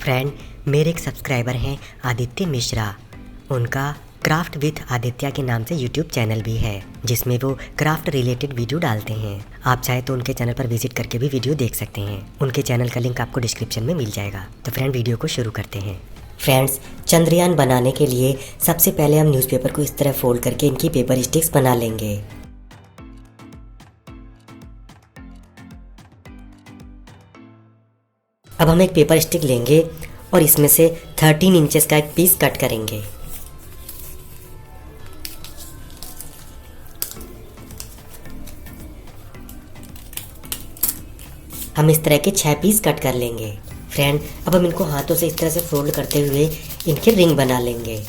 Friend, मेरे एक subscriber हैं आदित्य मिश्रा। उनका क्राफ्ट विथ आदित्य के नाम से यूट्यूब चैनल भी है जिसमें वो क्राफ्ट रिलेटेड वीडियो डालते हैं। आप चाहे तो उनके चैनल पर विजिट करके भी वीडियो देख सकते हैं। उनके चैनल का लिंक आपको डिस्क्रिप्शन में मिल जाएगा। तो फ्रेंड, वीडियो को शुरू करते हैं। फ्रेंड्स, चंद्रयान बनाने के लिए सबसे पहले हम न्यूज़पेपर को इस तरह फोल्ड करके इनकी पेपर स्टिक्स बना लेंगे। अब हम एक पेपर स्टिक लेंगे और इसमें से 13 इंचेस का एक पीस कट करेंगे। हम इस तरह के 6 पीस कट कर लेंगे। फ्रेंड, अब हम इनको हाथों से इस तरह से फोल्ड करते हुए इनके रिंग बना लेंगे।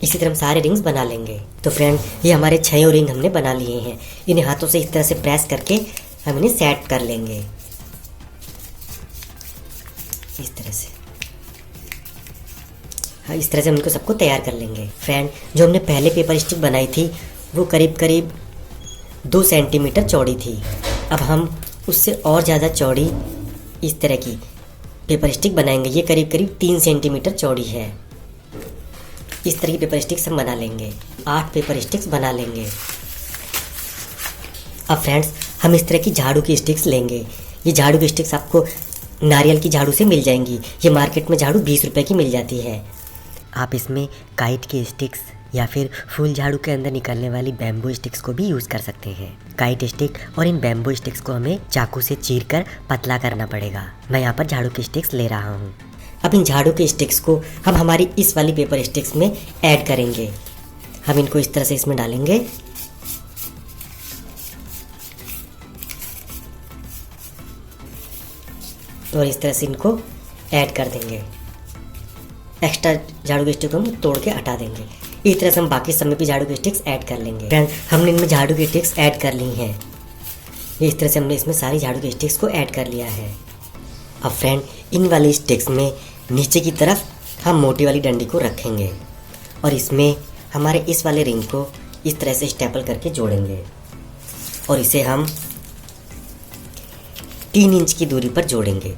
इसी तरह हम सारे रिंग्स बना लेंगे। तो फ्रेंड, ये हमारे 6 रिंग हमने बना लिए हैं। इन्हें हाथों से इस तरह से प्रेस करके हम इन्हें सेट कर लेंगे इस तरह से। हाँ, इस तरह से हम इनको सबको तैयार कर लेंगे। फ्रेंड, जो हमने पहले पेपर स्टिक बनाई थी वो करीब करीब 2 सेंटीमीटर चौड़ी थी। अब हम उससे और ज़्यादा चौड़ी इस तरह की पेपर स्टिक बनाएंगे। ये करीब करीब 3 सेंटीमीटर चौड़ी है। इस तरह की पेपर स्टिक्स हम बना लेंगे। 8 पेपर स्टिक्स बना लेंगे। अब फ्रेंड्स, हम इस तरह की झाड़ू की स्टिक्स लेंगे। ये झाड़ू की स्टिक्स आपको नारियल की झाड़ू से मिल जाएंगी। ये मार्केट में झाड़ू 20 रुपए की मिल जाती है। आप इसमें काइट की स्टिक्स या फिर फूल झाड़ू के अंदर निकलने वाली बैम्बू स्टिक्स को भी यूज़ कर सकते हैं। काइट स्टिक और इन बैम्बू स्टिक्स को हमें चाकू से चीर कर पतला करना पड़ेगा। मैं यहाँ पर झाड़ू की स्टिक्स ले रहा हूँ। अब इन झाड़ू के स्टिक्स को हम हमारी इस वाली पेपर स्टिक्स में ऐड करेंगे। हम इनको इस तरह से इसमें डालेंगे और इस तरह से इनको ऐड कर देंगे। एक्स्ट्रा झाड़ू के स्टिक को हम तोड़ के हटा देंगे। इस तरह से हम बाकी सब में भी झाड़ू के स्टिक्स ऐड कर लेंगे। फ्रेंड, हमने इनमें झाड़ू के स्टिक्स ऐड कर ली हैं। इस तरह से हमने इसमें सारी झाड़ू के स्टिक्स को ऐड कर लिया है। अब फ्रेंड, इन वाली स्टिक्स में नीचे की तरफ हम मोटी वाली डंडी को रखेंगे और इसमें हमारे इस वाले रिंग को इस तरह से स्टेपल करके जोड़ेंगे और इसे हम 3 इंच की दूरी पर जोड़ेंगे।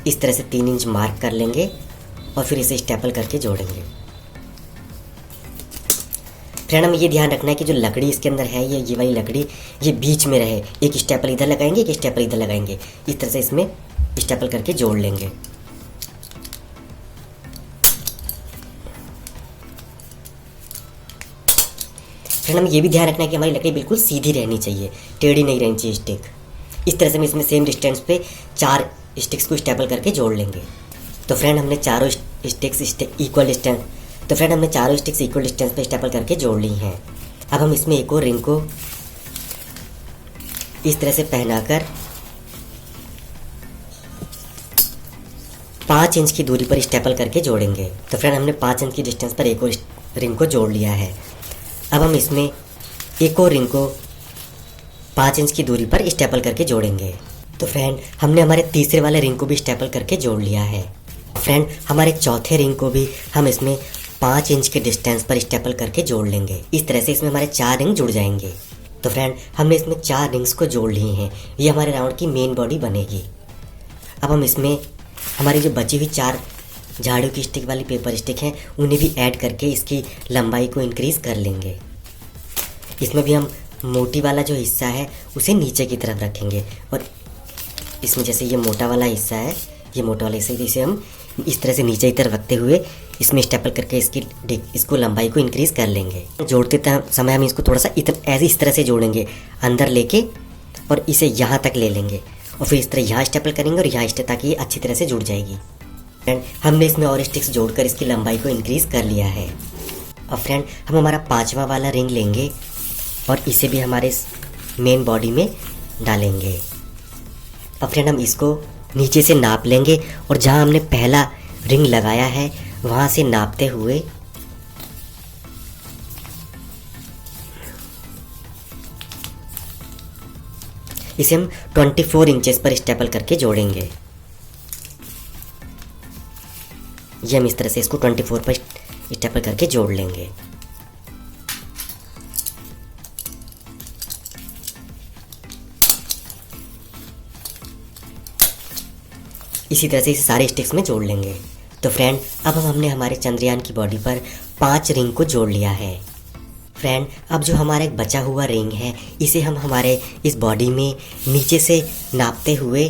इस तरह से 3 इंच मार्क कर लेंगे और फिर इसे स्टेपल करके जोड़ेंगे। फ्रेंड, हमें ये ध्यान रखना है कि जो लकड़ी इसके अंदर है, ये वाली लकड़ी ये बीच में रहे। एक स्टेपल इधर लगाएंगे, एक स्टेपल इधर लगाएंगे। इस तरह से इसमें स्टेपल करके जोड़ लेंगे। फ्रेंड, हमें ये भी ध्यान रखना है कि हमारी लकड़ी बिल्कुल सीधी रहनी चाहिए, टेढ़ी नहीं रहनी चाहिए स्टिक। इस तरह से हम इसमें सेम डिस्टेंस पे 4 स्टिक्स को स्टेपल करके जोड़ लेंगे। तो फ्रेंड, हमने चारों sticks equal distance equal distance पे स्टेपल करके जोड़ ली हैं। अब हम इसमें एक और रिंग को इस तरह से पहनाकर 5 इंच की दूरी पर स्टेपल करके जोड़ेंगे। तो फ्रेंड, हमने 5 इंच की डिस्टेंस पर एक और रिंग को जोड़ लिया है। अब हम इसमें एक और रिंग को 5 इंच की दूरी पर स्टेपल करके जोड़ेंगे। तो फ्रेंड, हमने हमारे तीसरे वाले रिंग को भी स्टेपल करके जोड़ लिया है। फ्रेंड, हमारे चौथे रिंग को भी हम इसमें 5 इंच के डिस्टेंस पर स्टेपल करके जोड़ लेंगे। इस तरह से इसमें हमारे 4 रिंग जुड़ जाएंगे। तो फ्रेंड, हमने इसमें 4 रिंग्स को जोड़ लिए हैं। ये हमारे राउंड की मेन बॉडी बनेगी। अब हम इसमें हमारी जो बची हुई 4 झाड़ू की स्टिक वाली पेपर स्टिक हैं उन्हें भी ऐड करके इसकी लंबाई को इंक्रीज़ कर लेंगे। इसमें भी हम मोटी वाला जो हिस्सा है उसे नीचे की तरफ रखेंगे और इसमें जैसे ये मोटा वाला हिस्सा है, ये मोटा वाला हिस्सा, इसे हम इस तरह से नीचे की तरफ रखते हुए इसमें स्टेपल करके इसको लंबाई को इंक्रीज़ कर लेंगे। जोड़ते समय हम इसको थोड़ा सा इस तरह से जोड़ेंगे अंदर लेके और इसे यहाँ तक ले लेंगे और फिर इस तरह यहाँ स्टेपल करेंगे और यहाँ ताकि ये अच्छी तरह से जुड़ जाएगी। फ्रेंड, हमने इसमें और स्टिक्स जोड़कर इसकी लंबाई को इंक्रीज़ कर लिया है। अब फ्रेंड, हम हमारा 5वां वाला रिंग लेंगे और इसे भी हमारे मेन बॉडी में डालेंगे। अब फ्रेंड, हम इसको नीचे से नाप लेंगे और जहाँ हमने पहला रिंग लगाया है वहाँ से नापते हुए इसे हम 24 इंचेस पर स्टेपल करके जोड़ेंगे। ये हम इस तरह से इसको 24 पर स्टेपल करके जोड़ लेंगे। इसी तरह से इसे सारे स्टिक्स में जोड़ लेंगे। तो फ्रेंड अब हमने हमारे चंद्रयान की बॉडी पर 5 रिंग को जोड़ लिया है। फ्रेंड अब जो हमारा एक बचा हुआ रिंग है इसे हम हमारे इस बॉडी में नीचे से नापते हुए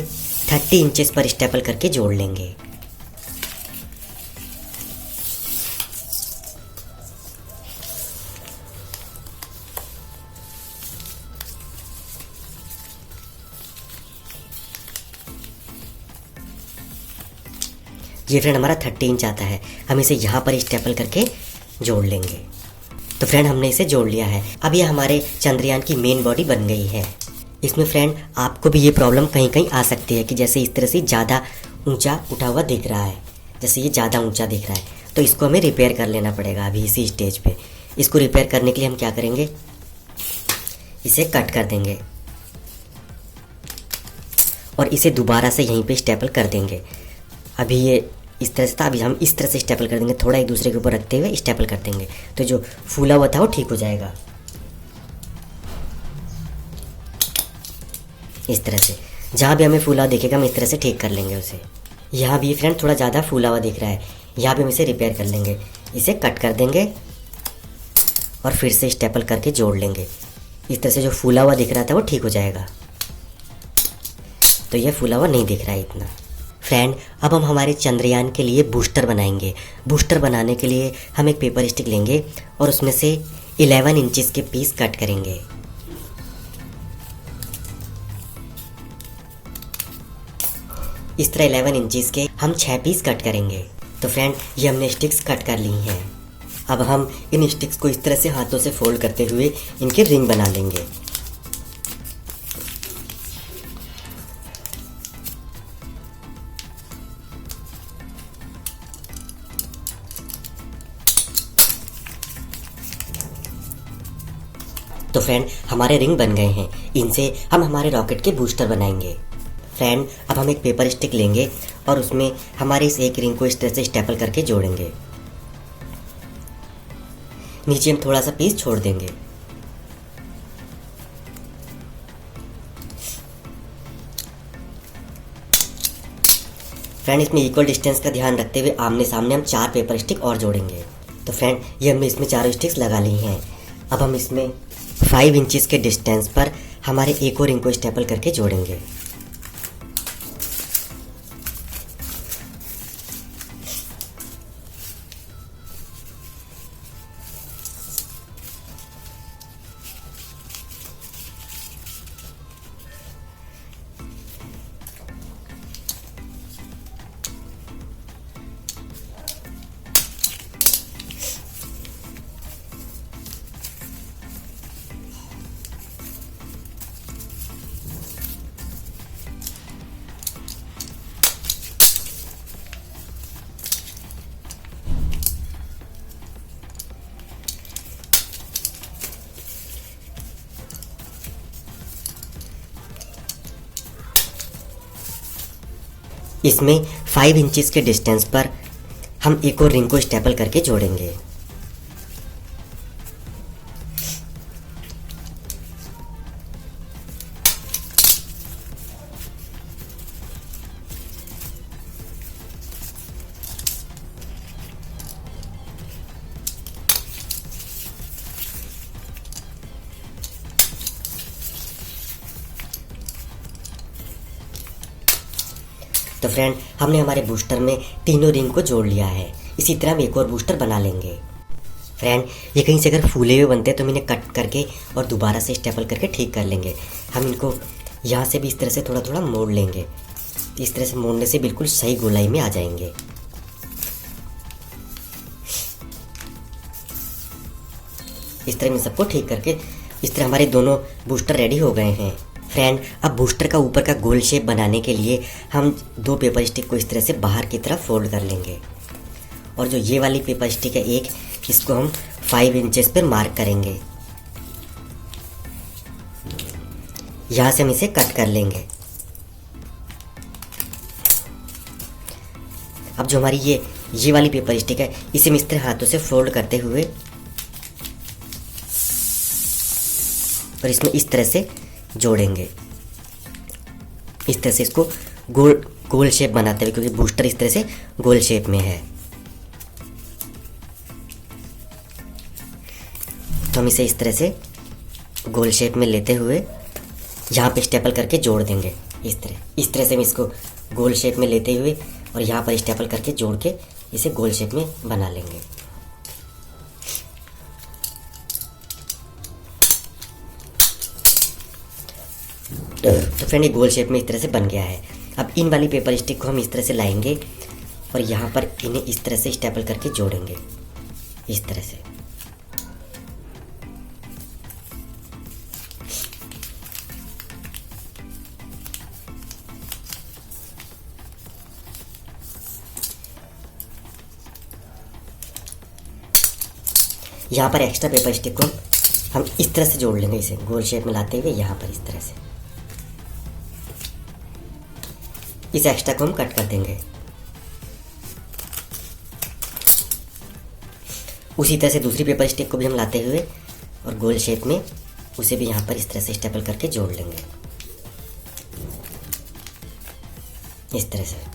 30 इंचेस पर स्टेपल करके जोड़ लेंगे। ये फ्रेंड हमारा 30 इंच आता है, हम इसे यहाँ पर स्टेपल करके जोड़ लेंगे। तो फ्रेंड हमने इसे जोड़ लिया है। अब ये हमारे चंद्रयान की मेन बॉडी बन गई है। इसमें फ्रेंड आपको भी ये प्रॉब्लम कहीं कहीं आ सकती है कि जैसे इस तरह से ज़्यादा ऊंचा उठा हुआ दिख रहा है, जैसे ये ज़्यादा ऊंचा दिख रहा है, तो इसको हमें रिपेयर कर लेना पड़ेगा अभी इसी स्टेज पे। इसको रिपेयर करने के लिए हम क्या करेंगे, इसे कट कर देंगे और इसे दोबारा से यहीं पे स्टेपल कर देंगे। अभी ये इस तरह से था, अभी हम इस तरह से स्टेपल कर देंगे, थोड़ा एक दूसरे के ऊपर रखते हुए स्टेपल कर देंगे, तो जो फूला हुआ था वो ठीक हो जाएगा। इस तरह से जहाँ भी हमें फूला हुआ दिखेगा हम इस तरह से ठीक कर लेंगे उसे। यहाँ भी फ्रेंड थोड़ा ज़्यादा फूला हुआ दिख रहा है, यहाँ भी हम इसे रिपेयर कर लेंगे, इसे कट कर देंगे और फिर से स्टेपल करके जोड़ लेंगे। इस तरह से जो फूला हुआ दिख रहा था वो ठीक हो जाएगा। तो यह फूला हुआ नहीं दिख रहा है इतना। फ्रेंड अब हम हमारे चंद्रयान के लिए बूस्टर बनाएंगे। बूस्टर बनाने के लिए हम एक पेपर स्टिक लेंगे और उसमें से 11 इंचेस के पीस कट करेंगे। इस तरह 11 इंचेस के हम 6 पीस कट करेंगे। तो फ्रेंड ये हमने स्टिक्स कट कर ली हैं। अब हम इन स्टिक्स को इस तरह से हाथों से फोल्ड करते हुए इनके रिंग बना लेंगे। तो फ्रेंड हमारे रिंग बन गए हैं, इनसे हम हमारे रॉकेट के बूस्टर बनाएंगे। फ्रेंड अब हम एक पेपर स्टिक लेंगे और उसमें हमारे इस एक रिंग को इस तरह से स्टेपल करके जोड़ेंगे। नीचे हम थोड़ा सा पीस छोड़ देंगे। फ्रेंड इसमें इक्वल डिस्टेंस का ध्यान रखते हुए आमने सामने हम 4 पेपर स्टिक और जोड़ेंगे। तो फ्रेंड ये हमने इसमें 4 स्टिक्स लगा ली हैं। अब हम इसमें 5 इंचेस के डिस्टेंस पर हमारे एक और रिंग को स्टेपल करके जोड़ेंगे। इसमें 5 इंचेस के डिस्टेंस पर हम एक और रिंग को स्टेपल करके जोड़ेंगे। तो फ्रेंड हमने हमारे बूस्टर में तीनों रिंग को जोड़ लिया है। इसी तरह हम एक और बूस्टर बना लेंगे। फ्रेंड ये कहीं से अगर फूले हुए बनते हैं तो हम इन्हें कट करके और दोबारा से स्टेपल करके ठीक कर लेंगे। हम इनको यहाँ से भी इस तरह से थोड़ा थोड़ा मोड़ लेंगे। इस तरह से मोड़ने से बिल्कुल सही गोलाई में आ जाएंगे। इस तरह में सबको ठीक करके इस तरह हमारे दोनों बूस्टर रेडी हो गए हैं। फ्रेंड अब बूस्टर का ऊपर का गोल शेप बनाने के लिए हम 2 पेपर स्टिक को इस तरह से बाहर की तरफ फोल्ड कर लेंगे और जो ये वाली पेपर स्टिक है एक, इसको हम 5 इंचेस पर मार्क करेंगे। यहाँ से हम इसे कट कर लेंगे। अब जो हमारी ये वाली पेपर स्टिक है इसे हम इस तरह हाथों से फोल्ड करते हुए और इसमें इस तरह से जोड़ेंगे। इस तरह से इसको गोल गोल शेप बनाते हुए, क्योंकि बूस्टर इस तरह से गोल शेप में है। तो हम इसे इस तरह से गोल शेप में लेते हुए यहाँ पे स्टेपल करके जोड़ देंगे। इस तरह से हम इसको गोल शेप में लेते हुए और यहाँ पर स्टेपल करके जोड़ के इसे गोल शेप में बना लेंगे। तो फ्रेंड ये गोल शेप में इस तरह से बन गया है। अब इन वाली पेपर स्टिक को हम इस तरह से लाएंगे और यहाँ पर इन्हें इस तरह से स्टेपल करके जोड़ेंगे, इस तरह से। यहाँ पर एक्स्ट्रा पेपर स्टिक को हम इस तरह से जोड़ लेंगे, इसे गोल शेप में लाते हुए यहाँ पर इस तरह से। इस एक्स्ट्रा को हम कट कर देंगे। उसी तरह से दूसरी पेपर स्टिक को भी हम लाते हुए और गोल शेप में उसे भी यहाँ पर इस तरह से स्टेपल करके जोड़ लेंगे, इस तरह से।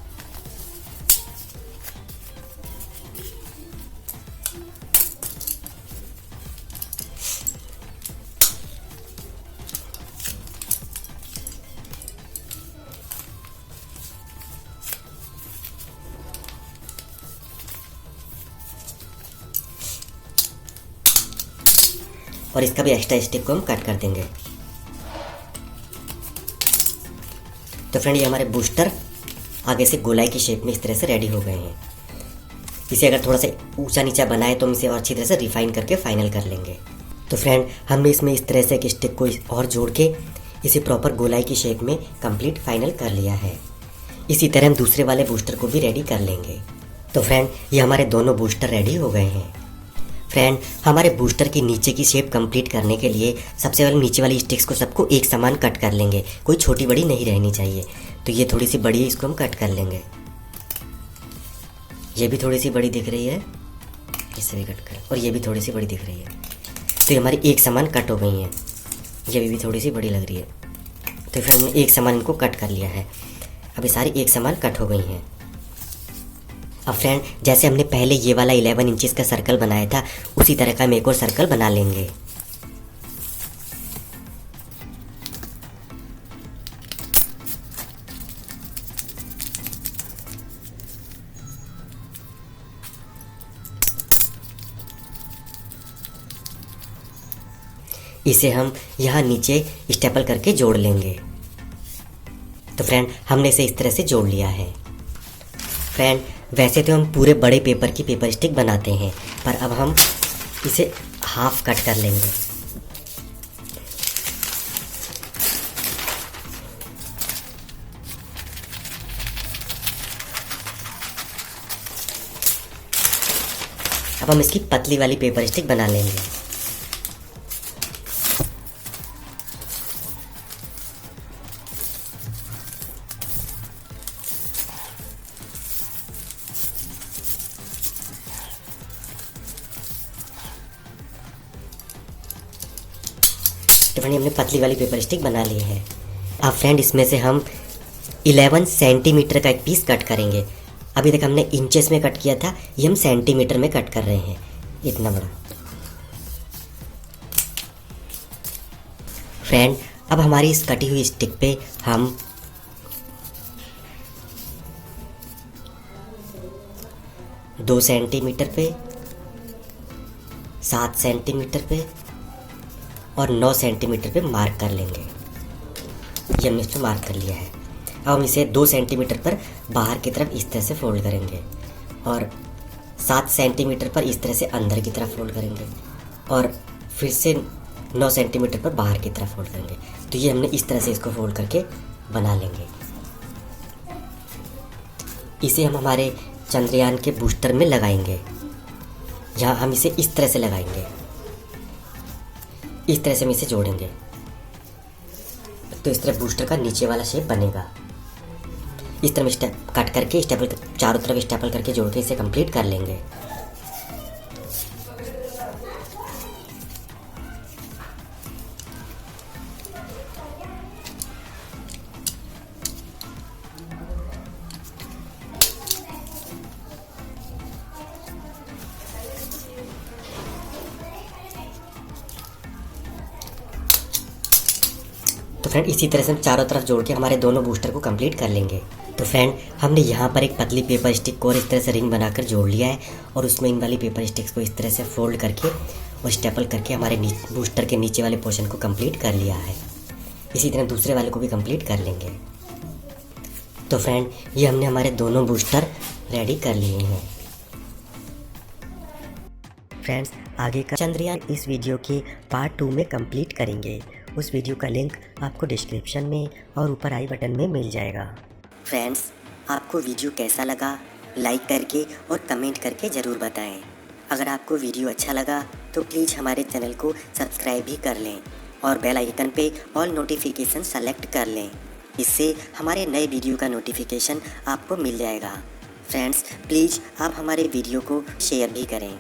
और इसका भी एक्स्ट्रा स्टिक को हम कट कर देंगे। तो फ्रेंड ये हमारे बूस्टर आगे से गोलाई की शेप में इस तरह से रेडी हो गए हैं। इसे अगर थोड़ा सा ऊंचा नीचा बनाए तो हम इसे और अच्छी तरह से रिफाइन करके फाइनल कर लेंगे। तो फ्रेंड हमने इसमें इस तरह से एक स्टिक को और जोड़ के इसे प्रॉपर गोलाई की शेप में कंप्लीट फाइनल कर लिया है। इसी तरह हम दूसरे वाले बूस्टर को भी रेडी कर लेंगे। तो फ्रेंड ये हमारे दोनों बूस्टर रेडी हो गए हैं। फ्रेंड हमारे बूस्टर की नीचे की शेप कंप्लीट करने के लिए सबसे पहले नीचे वाली स्टिक्स को सबको एक समान कट कर लेंगे, कोई छोटी बड़ी नहीं रहनी चाहिए। तो ये थोड़ी सी बड़ी है, इसको हम कट कर लेंगे। ये भी थोड़ी सी बड़ी दिख रही है, इसे भी कट कर, और ये भी थोड़ी सी बड़ी दिख रही है। तो ये हमारी एक समान कट हो गई हैं। ये भी थोड़ी सी बड़ी लग रही है। तो फिर हमने एक समान इनको कट कर लिया है। अब ये सारी एक समान कट हो गई हैं। अब फ्रेंड जैसे हमने पहले ये वाला 11 इंचेस का सर्कल बनाया था, उसी तरह का हम एक और सर्कल बना लेंगे। इसे हम यहाँ नीचे स्टेपल करके जोड़ लेंगे। तो फ्रेंड हमने इसे इस तरह से जोड़ लिया है। फ्रेंड वैसे तो हम पूरे बड़े पेपर की पेपर स्टिक बनाते हैं, पर अब हम इसे हाफ कट कर लेंगे। अब हम इसकी पतली वाली पेपर स्टिक बना लेंगे। तो फ्रेंड हमने पतली वाली पेपर स्टिक बना ली है। अब फ्रेंड इसमें से हम 11 सेंटीमीटर का एक पीस कट करेंगे। अभी तक हमने इंचेस में कट किया था, ये हम सेंटीमीटर में कट कर रहे हैं, इतना बड़ा। फ्रेंड अब हमारी इस कटी हुई स्टिक पे हम 2 सेंटीमीटर पे, 7 सेंटीमीटर पे और 9 सेंटीमीटर पे मार्क कर लेंगे। ये हमने इसको मार्क कर लिया है। अब हम इसे 2 सेंटीमीटर पर बाहर की तरफ इस तरह से फोल्ड करेंगे और 7 सेंटीमीटर पर इस तरह से अंदर की तरफ फोल्ड करेंगे और फिर से 9 सेंटीमीटर पर बाहर की तरफ फोल्ड करेंगे। तो ये हमने इस तरह से इसको फोल्ड करके बना लेंगे। इसे हम हमारे चंद्रयान के बूस्टर में लगाएंगे। यहाँ हम इसे इस तरह से लगाएंगे, इस तरह से हम इसे जोड़ेंगे। तो इस तरह बूस्टर का नीचे वाला शेप बनेगा। इस तरह स्टेप कट करके स्टेपल चारों तरफ स्टेपल करके जोड़ के इसे कंप्लीट कर लेंगे। तो फ्रेंड इसी तरह से हम चारों तरफ जोड़ के हमारे दोनों बूस्टर को कंप्लीट कर लेंगे। तो फ्रेंड हमने यहाँ पर एक पतली पेपर स्टिक को और इस तरह से रिंग बनाकर जोड़ लिया है और उसमें इन वाली पेपर स्टिक्स को इस तरह से फोल्ड करके और स्टेपल करके हमारे बूस्टर के नीचे वाले पोर्शन को कंप्लीट कर लिया है। इसी तरह दूसरे वाले को भी कंप्लीट कर लेंगे। तो फ्रेंड ये हमने हमारे दोनों बूस्टर रेडी कर लिए हैं। फ्रेंड्स आगे का चंद्रयान इस वीडियो के पार्ट 2 में कंप्लीट करेंगे। उस वीडियो का लिंक आपको डिस्क्रिप्शन में और ऊपर आई बटन में मिल जाएगा। फ्रेंड्स आपको वीडियो कैसा लगा लाइक करके और कमेंट करके ज़रूर बताएं। अगर आपको वीडियो अच्छा लगा तो प्लीज़ हमारे चैनल को सब्सक्राइब भी कर लें और बेल आइकन पे ऑल नोटिफिकेशन सेलेक्ट कर लें। इससे हमारे नए वीडियो का नोटिफिकेशन आपको मिल जाएगा। फ्रेंड्स प्लीज़ आप हमारे वीडियो को शेयर भी करें।